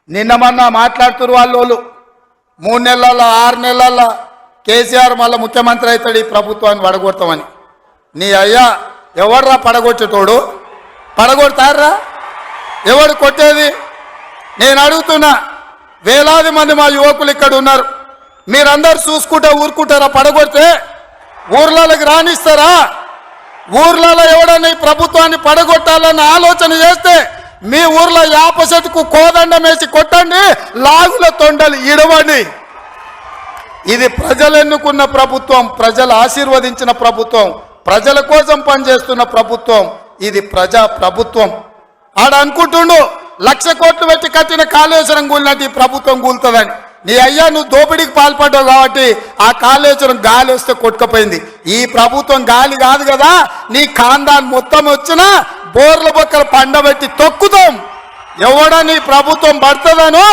నిన్న మొన్న మాట్లాడుతున్నారు వాళ్ళు 3 నెలల 6 నెలల కేసీఆర్ మళ్ళీ ముఖ్యమంత్రి అవుతాడు ఈ ప్రభుత్వాన్ని పడగొడతామని. నీ అయ్యా ఎవర్రా పడగొచ్చేటోడు? పడగొడతారా? ఎవడు కొట్టేది? నేను అడుగుతున్నా, వేలాది మంది మా యువకులు ఇక్కడ ఉన్నారు, మీరందరూ చూసుకుంటా ఊరుకుంటారా? పడగొడితే ఊర్లలోకి రానిస్తారా? ఊర్లలో ఎవడన్నా ఈ ప్రభుత్వాన్ని పడగొట్టాలన్న ఆలోచన చేస్తే మీ ఊర్లో యాప చెట్టుకు కోదండం వేసి కొట్టండి, లాగుల తొండలు ఇడవండి. ఇది ప్రజలు ఎన్నుకున్న ప్రభుత్వం, ప్రజలు ఆశీర్వదించిన ప్రభుత్వం, ప్రజల కోసం పనిచేస్తున్న ప్రభుత్వం. ఇది ప్రజా ప్రభుత్వం. ఆడ అనుకుంటుండు 1,00,000 కోట్లు పెట్టి కట్టిన కాళేశ్వరం కూలినట్టు ఈ ప్రభుత్వం కూలుతుందని. నీ అయ్యా నువ్వు దోపిడీకి పాల్పడ్డావు కాబట్టి ఆ కాళేశ్వరం గాలి వస్తే కొట్టుకుపోయింది. ఈ ప్రభుత్వం గాలి కాదు కదా, నీ ఖాందాన్ మొత్తం వచ్చినా బోర్ల బొక్కలు పండబెట్టి తొక్కుతాం. ఎవడా నీ ప్రభుత్వం పడుతుందనో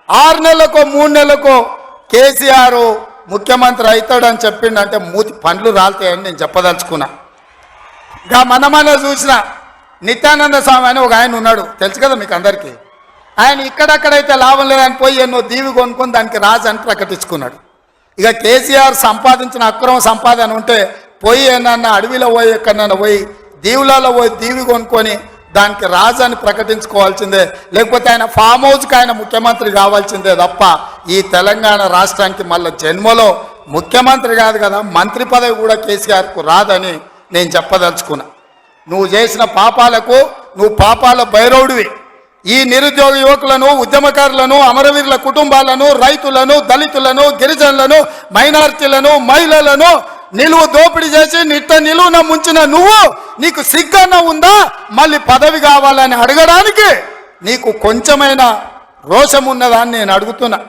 6 నెలలకో 3 నెలలకో కేసీఆర్ ముఖ్యమంత్రి అవుతాడని చెప్పిండంటే మూతి పండ్లు రాలుతాయని నేను చెప్పదలుచుకున్నా. ఇంకా మనమనే చూసిన నిత్యానంద స్వామి అని ఒక ఆయన ఉన్నాడు, తెలుసు కదా మీకు అందరికీ. ఆయన ఇక్కడక్కడైతే లాభం లేదని పోయి ఎన్నో దీవి కొనుక్కొని దానికి రాజు అని ప్రకటించుకున్నాడు. ఇక కేసీఆర్ సంపాదించిన అక్రమ సంపాదన ఉంటే పోయి ఏమన్నా అడవిలో పోయి ఎక్కడన్నా పోయి దీవులలో పోయి దీవి కొనుక్కొని దానికి రాజు అని ప్రకటించుకోవాల్సిందే, లేకపోతే ఆయన ఫామ్ హౌస్కి ఆయన ముఖ్యమంత్రి కావాల్సిందే తప్ప ఈ తెలంగాణ రాష్ట్రానికి మళ్ళీ జన్మలో ముఖ్యమంత్రి కాదు కదా, మంత్రి పదవి కూడా కేసీఆర్కు రాదని నేను చెప్పదలుచుకున్నా. నువ్వు చేసిన పాపాలకు నువ్వు పాపాల భైరవుడివి. ఈ నిరుద్యోగ యువకులను, ఉద్యమకారులను, అమరవీరుల కుటుంబాలను, రైతులను, దళితులను, గిరిజనులను, మైనారిటీలను, మహిళలను నిలువు దోపిడీ చేసి నిలువున ముంచిన నువ్వు, నీకు సిగ్గన్న ఉందా మళ్ళీ పదవి కావాలని అడగడానికి? నీకు కొంచెమైనా రోషం ఉన్నదా అని నేను అడుగుతున్నా.